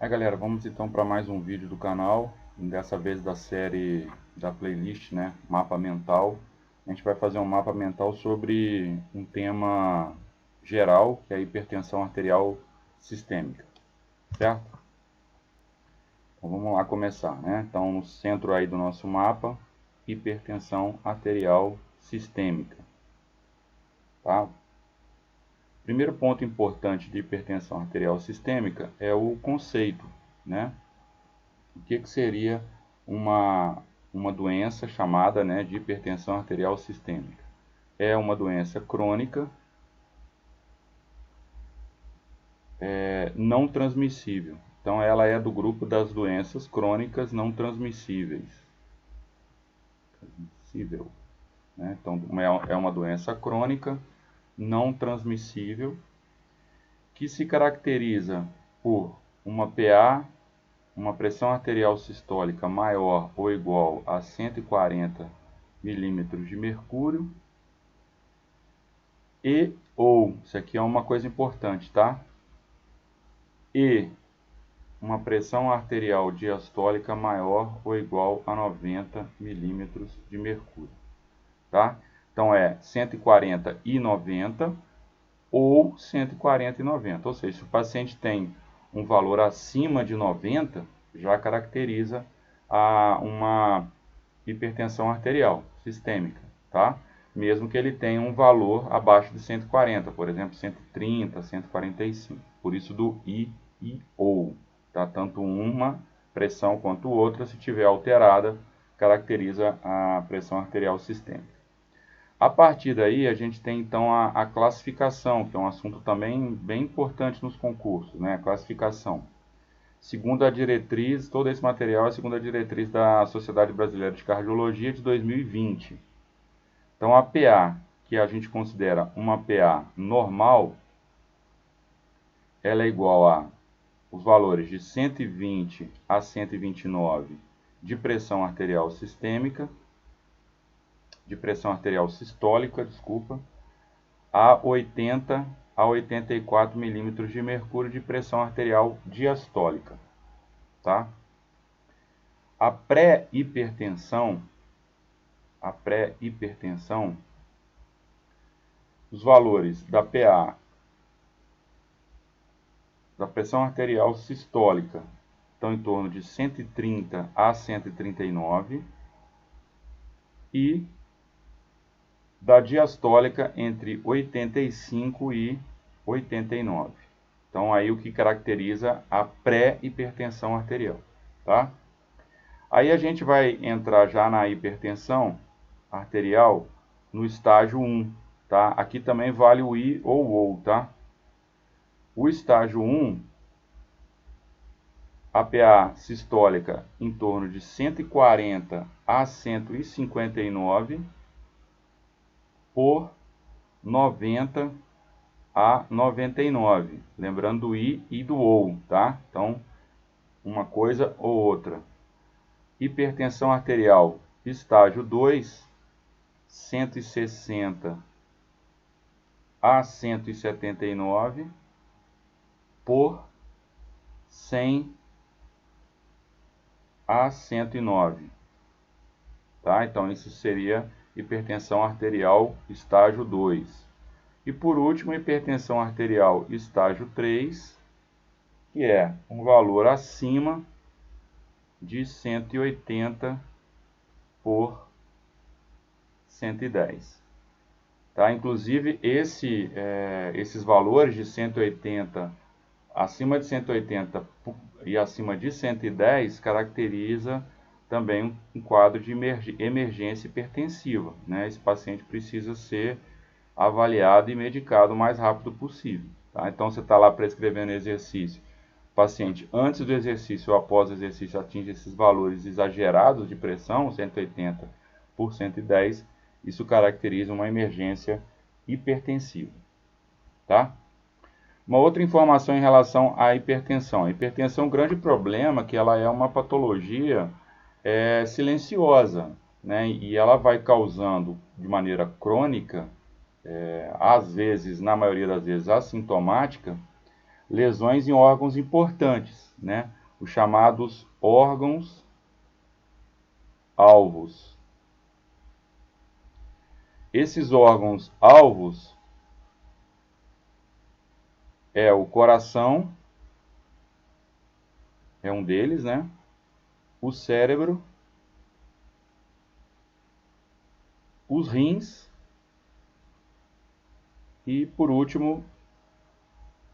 Aí galera, vamos então para mais um vídeo do canal, dessa vez da série da playlist, né, Mapa Mental. A gente vai fazer um mapa mental sobre um tema geral, que é a hipertensão arterial sistêmica, certo? Então vamos lá começar, né? Então no centro aí do nosso mapa, hipertensão arterial sistêmica, tá? Primeiro ponto importante de hipertensão arterial sistêmica é o conceito, né? O que seria uma doença chamada, né, de hipertensão arterial sistêmica? É uma doença crônica, não transmissível. Então, ela é do grupo das doenças crônicas não transmissíveis. Transmissível, né? Então, é uma doença crônica não transmissível que se caracteriza por uma PA, uma pressão arterial sistólica maior ou igual a 140 milímetros de mercúrio isso aqui é uma coisa importante, tá? E uma pressão arterial diastólica maior ou igual a 90 milímetros de mercúrio, tá? Então é 140 e 90 ou 140 e 90, ou seja, se o paciente tem um valor acima de 90, já caracteriza uma hipertensão arterial sistêmica, tá? Mesmo que ele tenha um valor abaixo de 140, por exemplo, 130, 145. Por isso do I e OU, tá? Tanto uma pressão quanto outra, se tiver alterada, caracteriza a pressão arterial sistêmica. A partir daí, a gente tem então a classificação, que é um assunto também bem importante nos concursos, né? A classificação. Segundo a diretriz, todo esse material é segundo a diretriz da Sociedade Brasileira de Cardiologia de 2020. Então, a PA, que a gente considera uma PA normal, ela é igual a os valores de 120 a 129 de pressão arterial sistêmica, de pressão arterial sistólica, desculpa, a 80 a 84 milímetros de mercúrio de pressão arterial diastólica, tá? A pré-hipertensão, os valores da PA, da pressão arterial sistólica, estão em torno de 130 a 139 e da diastólica entre 85 e 89. Então aí o que caracteriza a pré-hipertensão arterial, tá? Aí a gente vai entrar já na hipertensão arterial no estágio 1, tá? Aqui também vale o I ou o OU, tá? O estágio 1, a PA sistólica em torno de 140 a 159 por 90 a 99. Lembrando do I e do OU, tá? Então, uma coisa ou outra. Hipertensão arterial, estágio 2, 160 a 179 por 100 a 109. Tá? Então, isso seria hipertensão arterial estágio 2. E por último, hipertensão arterial estágio 3, que é um valor acima de 180 por 110. Tá? Inclusive, esses valores de 180, acima de 180 e acima de 110, caracteriza também um quadro de emergência hipertensiva, né? Esse paciente precisa ser avaliado e medicado o mais rápido possível, tá? Então, você está lá prescrevendo exercício, o paciente antes do exercício ou após o exercício atinge esses valores exagerados de pressão, 180 por 110, isso caracteriza uma emergência hipertensiva, tá? Uma outra informação em relação à hipertensão. A hipertensão, o grande problema é que ela é uma patologia silenciosa, né? E ela vai causando de maneira crônica, às vezes, na maioria das vezes assintomática, lesões em órgãos importantes, né, os chamados órgãos-alvos. Esses órgãos-alvos é o coração, é um deles, né? O cérebro, os rins e, por último,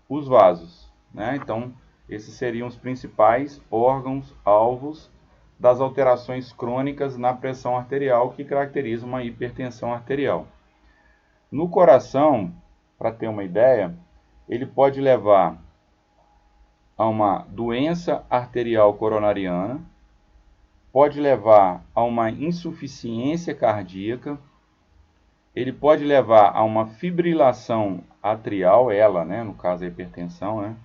os vasos, né? Então, esses seriam os principais órgãos-alvos das alterações crônicas na pressão arterial que caracterizam uma hipertensão arterial. No coração, para ter uma ideia, ele pode levar a uma doença arterial coronariana, pode levar a uma insuficiência cardíaca, ele pode levar a uma fibrilação atrial, né, no caso a hipertensão, né,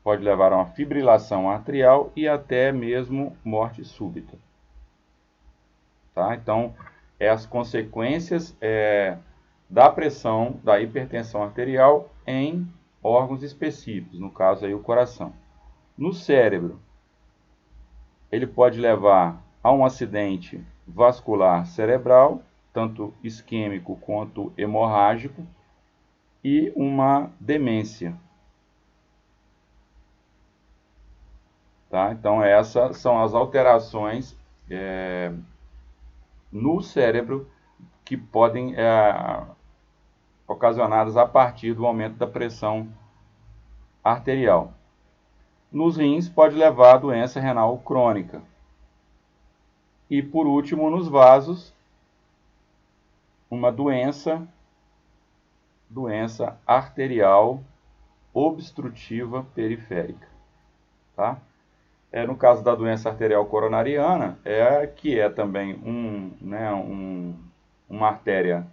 pode levar a uma fibrilação atrial e até mesmo morte súbita. Tá? Então, as consequências da pressão, da hipertensão arterial em órgãos específicos, no caso aí o coração. No cérebro, ele pode levar a um acidente vascular cerebral, tanto isquêmico quanto hemorrágico, e uma demência. Tá? Então, essas são as alterações no cérebro que podem ocasionadas a partir do aumento da pressão arterial. Nos rins, pode levar a doença renal crônica. E, por último, nos vasos, uma doença arterial obstrutiva periférica. Tá? No caso da doença arterial coronariana, que é também uma artéria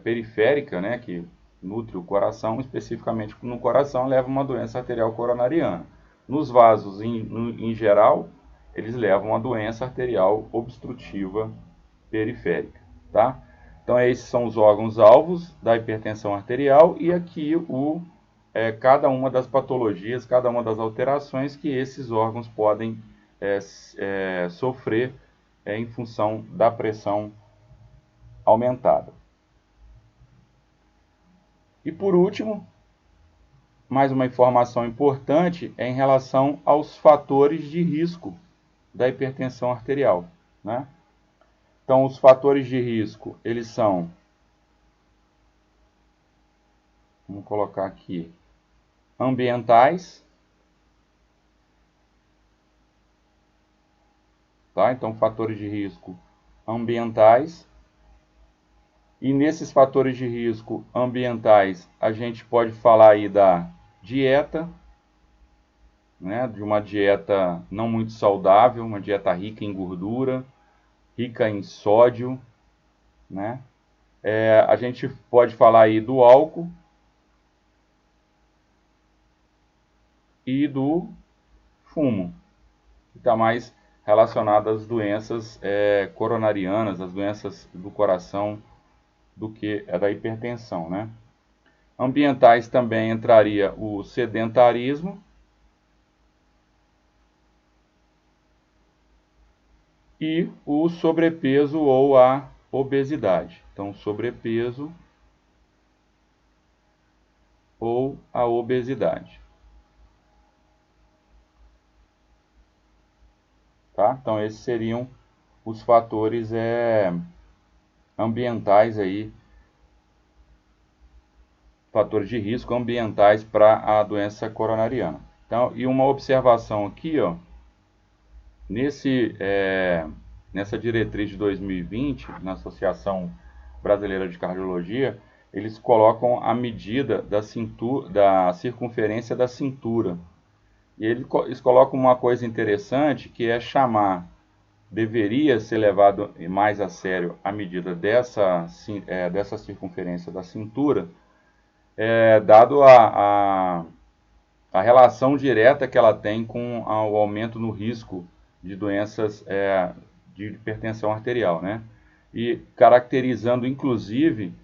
periférica, né, que nutre o coração, especificamente no coração, leva uma doença arterial coronariana. Nos vasos, em geral, eles levam a doença arterial obstrutiva periférica. Tá? Então, esses são os órgãos-alvos da hipertensão arterial e aqui cada uma das patologias, cada uma das alterações que esses órgãos podem sofrer em função da pressão aumentada. E por último, mais uma informação importante é em relação aos fatores de risco da hipertensão arterial, né? Então, os fatores de risco, eles são, vamos colocar aqui, ambientais, tá? Então, fatores de risco ambientais. E nesses fatores de risco ambientais, a gente pode falar aí da dieta, né? De uma dieta não muito saudável, uma dieta rica em gordura, rica em sódio, né? A gente pode falar aí do álcool e do fumo, que está mais relacionado às doenças coronarianas, às doenças do coração, do que da hipertensão, né? Ambientais também entraria o sedentarismo e o sobrepeso ou a obesidade. Então, sobrepeso ou a obesidade. Tá? Então, esses seriam os fatores ambientais aí, fatores de risco ambientais para a doença coronariana. Então, e uma observação aqui, ó, nessa diretriz de 2020, na Associação Brasileira de Cardiologia, eles colocam a medida da circunferência da cintura. E eles colocam uma coisa interessante, que é deveria ser levado mais a sério a medida dessa circunferência da cintura, dado a relação direta que ela tem com o aumento no risco de doenças de hipertensão arterial, né? E caracterizando, inclusive,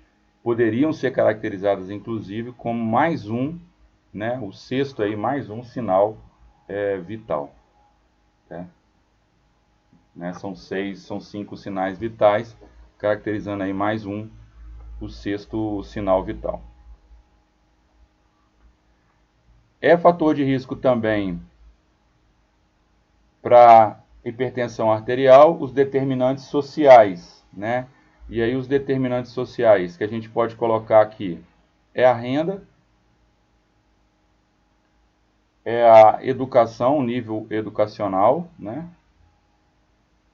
poderiam ser caracterizadas, inclusive, como mais um, né, o sexto aí, mais um sinal vital. Né? São 5 sinais vitais, caracterizando aí mais um, o 6º sinal vital. É fator de risco também para hipertensão arterial os determinantes sociais, né? E aí os determinantes sociais que a gente pode colocar aqui é a renda, é a educação, o nível educacional, né?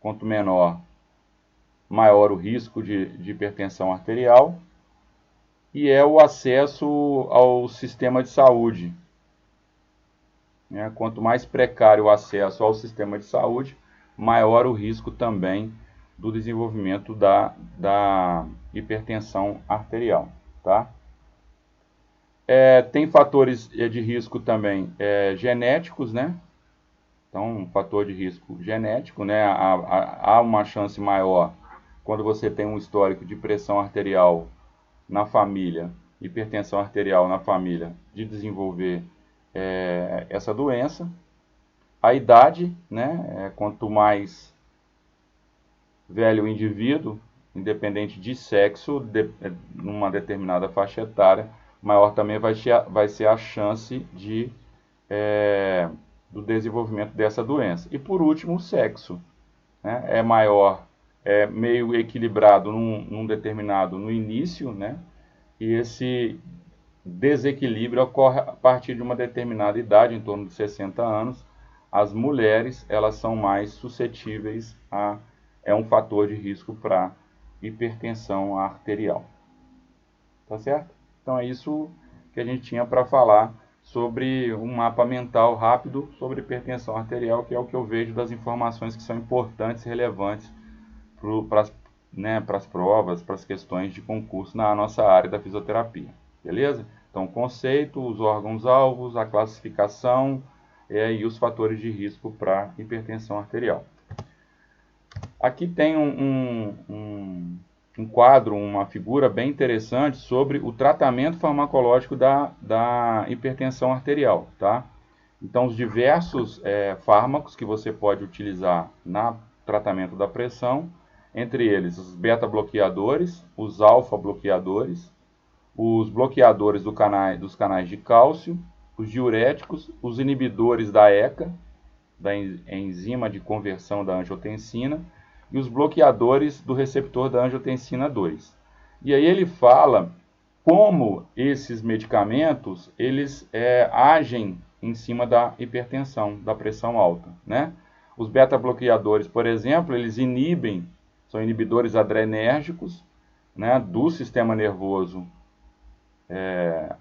Quanto menor, maior o risco de hipertensão arterial, e é o acesso ao sistema de saúde. Né? Quanto mais precário o acesso ao sistema de saúde, maior o risco também do desenvolvimento da hipertensão arterial. Tá? Tem fatores de risco também genéticos, né? Então, um fator de risco genético, né? Há uma chance maior quando você tem um histórico de pressão arterial na família, hipertensão arterial na família, de desenvolver essa doença. A idade, né? Quanto mais velho o indivíduo, independente de sexo, numa determinada faixa etária, maior também vai ser a chance do desenvolvimento dessa doença. E por último, o sexo. Né? É maior, meio equilibrado num determinado, no início, né? E esse desequilíbrio ocorre a partir de uma determinada idade, em torno de 60 anos. As mulheres, elas são mais suscetíveis é um fator de risco para hipertensão arterial. Tá certo? Então é isso que a gente tinha para falar sobre um mapa mental rápido sobre hipertensão arterial, que é o que eu vejo das informações que são importantes e relevantes para as provas, para as questões de concurso na nossa área da fisioterapia. Beleza? Então, o conceito, os órgãos-alvos, a classificação e os fatores de risco para hipertensão arterial. Aqui tem um quadro, uma figura bem interessante sobre o tratamento farmacológico da hipertensão arterial. Tá? Então, os diversos fármacos que você pode utilizar no tratamento da pressão, entre eles os beta-bloqueadores, os alfa-bloqueadores, os bloqueadores dos canais de cálcio, os diuréticos, os inibidores da ECA, da enzima de conversão da angiotensina, e os bloqueadores do receptor da angiotensina 2. E aí ele fala como esses medicamentos eles agem em cima da hipertensão, da pressão alta. Né? Os beta-bloqueadores, por exemplo, eles são inibidores adrenérgicos, né, do sistema nervoso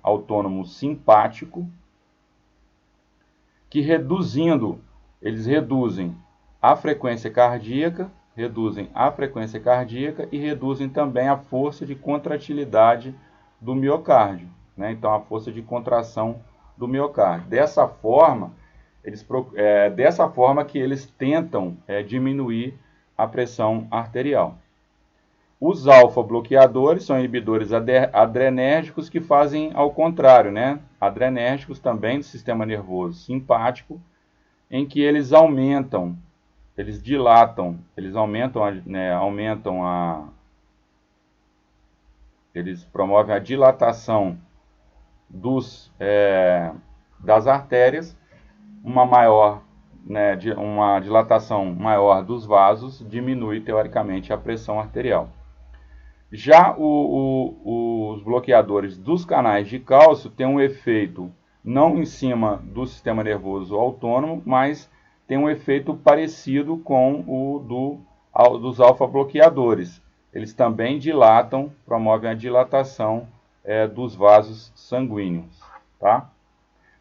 autônomo simpático, que eles reduzem a frequência cardíaca e reduzem também a força de contratilidade do miocárdio, né? Então, a força de contração do miocárdio. Dessa forma que eles tentam diminuir a pressão arterial. Os alfa-bloqueadores são inibidores adrenérgicos que fazem ao contrário, né? Adrenérgicos também do sistema nervoso simpático, em que eles eles promovem a dilatação das artérias, uma dilatação maior dos vasos diminui teoricamente a pressão arterial. Já os bloqueadores dos canais de cálcio têm um efeito não em cima do sistema nervoso autônomo, mas tem um efeito parecido com o dos alfa-bloqueadores. Eles também promovem a dilatação dos vasos sanguíneos. Tá?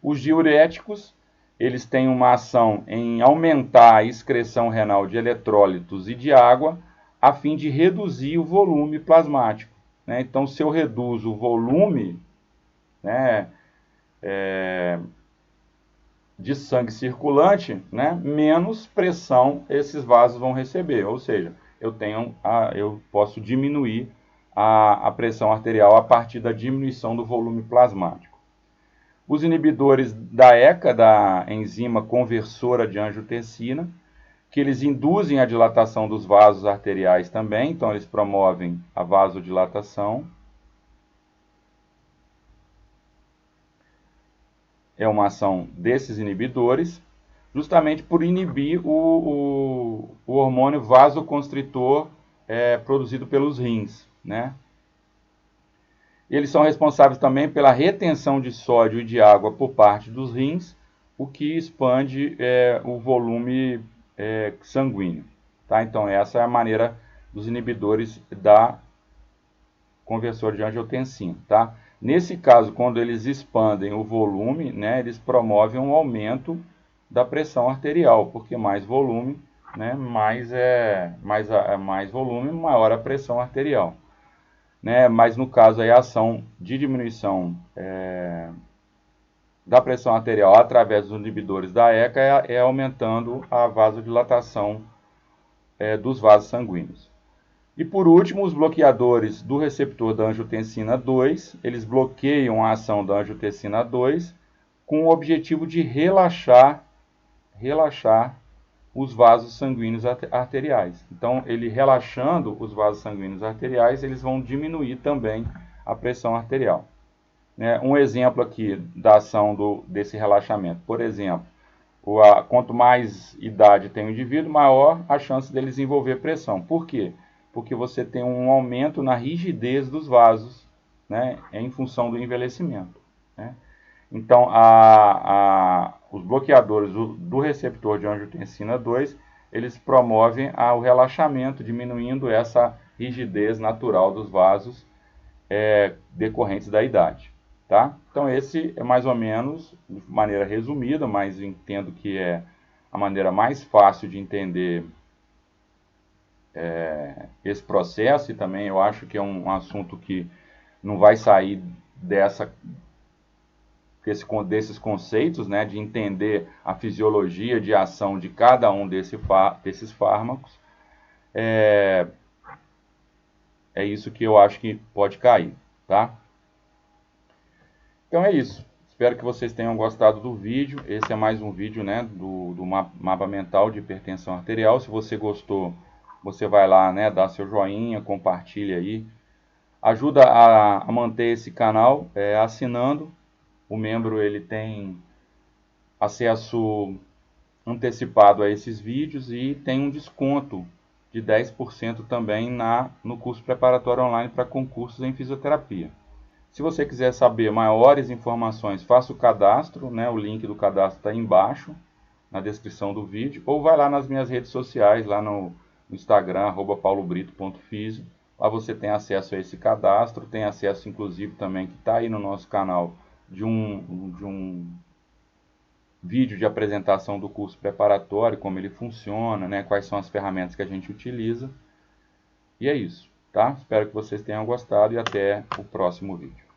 Os diuréticos, eles têm uma ação em aumentar a excreção renal de eletrólitos e de água, a fim de reduzir o volume plasmático. Né? Então, se eu reduzo o volume, né, de sangue circulante, né, menos pressão esses vasos vão receber. Ou seja, eu posso diminuir a pressão arterial a partir da diminuição do volume plasmático. Os inibidores da ECA, da enzima conversora de angiotensina, que eles induzem a dilatação dos vasos arteriais também, então eles promovem a vasodilatação. É uma ação desses inibidores, justamente por inibir o hormônio vasoconstritor produzido pelos rins, né? Eles são responsáveis também pela retenção de sódio e de água por parte dos rins, o que expande o volume sanguíneo. Tá? Então, essa é a maneira dos inibidores da conversor de angiotensina. Tá? Nesse caso, quando eles expandem o volume, né, eles promovem um aumento da pressão arterial, porque mais volume, né, mais volume, maior a pressão arterial. Né? Mas no caso aí, a ação de diminuição da pressão arterial através dos inibidores da ECA é aumentando a vasodilatação dos vasos sanguíneos. E por último, os bloqueadores do receptor da angiotensina 2, eles bloqueiam a ação da angiotensina 2 com o objetivo de relaxar os vasos sanguíneos arteriais. Então, ele relaxando os vasos sanguíneos arteriais, eles vão diminuir também a pressão arterial. Um exemplo aqui da ação desse relaxamento. Por exemplo, quanto mais idade tem o indivíduo, maior a chance dele desenvolver pressão. Por quê? Porque você tem um aumento na rigidez dos vasos, né, em função do envelhecimento. Né? Então, os bloqueadores do receptor de angiotensina 2, eles promovem o relaxamento, diminuindo essa rigidez natural dos vasos decorrentes da idade. Tá? Então, esse é mais ou menos, de maneira resumida, mas entendo que é a maneira mais fácil de entender esse processo, e também eu acho que é um assunto que não vai sair desses conceitos, né, de entender a fisiologia de ação de cada um desses fármacos. É isso que eu acho que pode cair, tá? Então é isso. Espero que vocês tenham gostado do vídeo. Esse é mais um vídeo, né, do mapa mental de hipertensão arterial. Se você gostou, você vai lá, né, dá seu joinha, compartilha aí. Ajuda a manter esse canal assinando. O membro ele tem acesso antecipado a esses vídeos e tem um desconto de 10% também no curso preparatório online para concursos em fisioterapia. Se você quiser saber maiores informações, faça o cadastro, né? O link do cadastro está aí embaixo, na descrição do vídeo, ou vai lá nas minhas redes sociais, lá no Instagram, @paulobrito.fisio. Lá você tem acesso a esse cadastro, tem acesso inclusive também, que está aí no nosso canal, de um vídeo de apresentação do curso preparatório, como ele funciona, né? Quais são as ferramentas que a gente utiliza. E é isso, tá? Espero que vocês tenham gostado e até o próximo vídeo.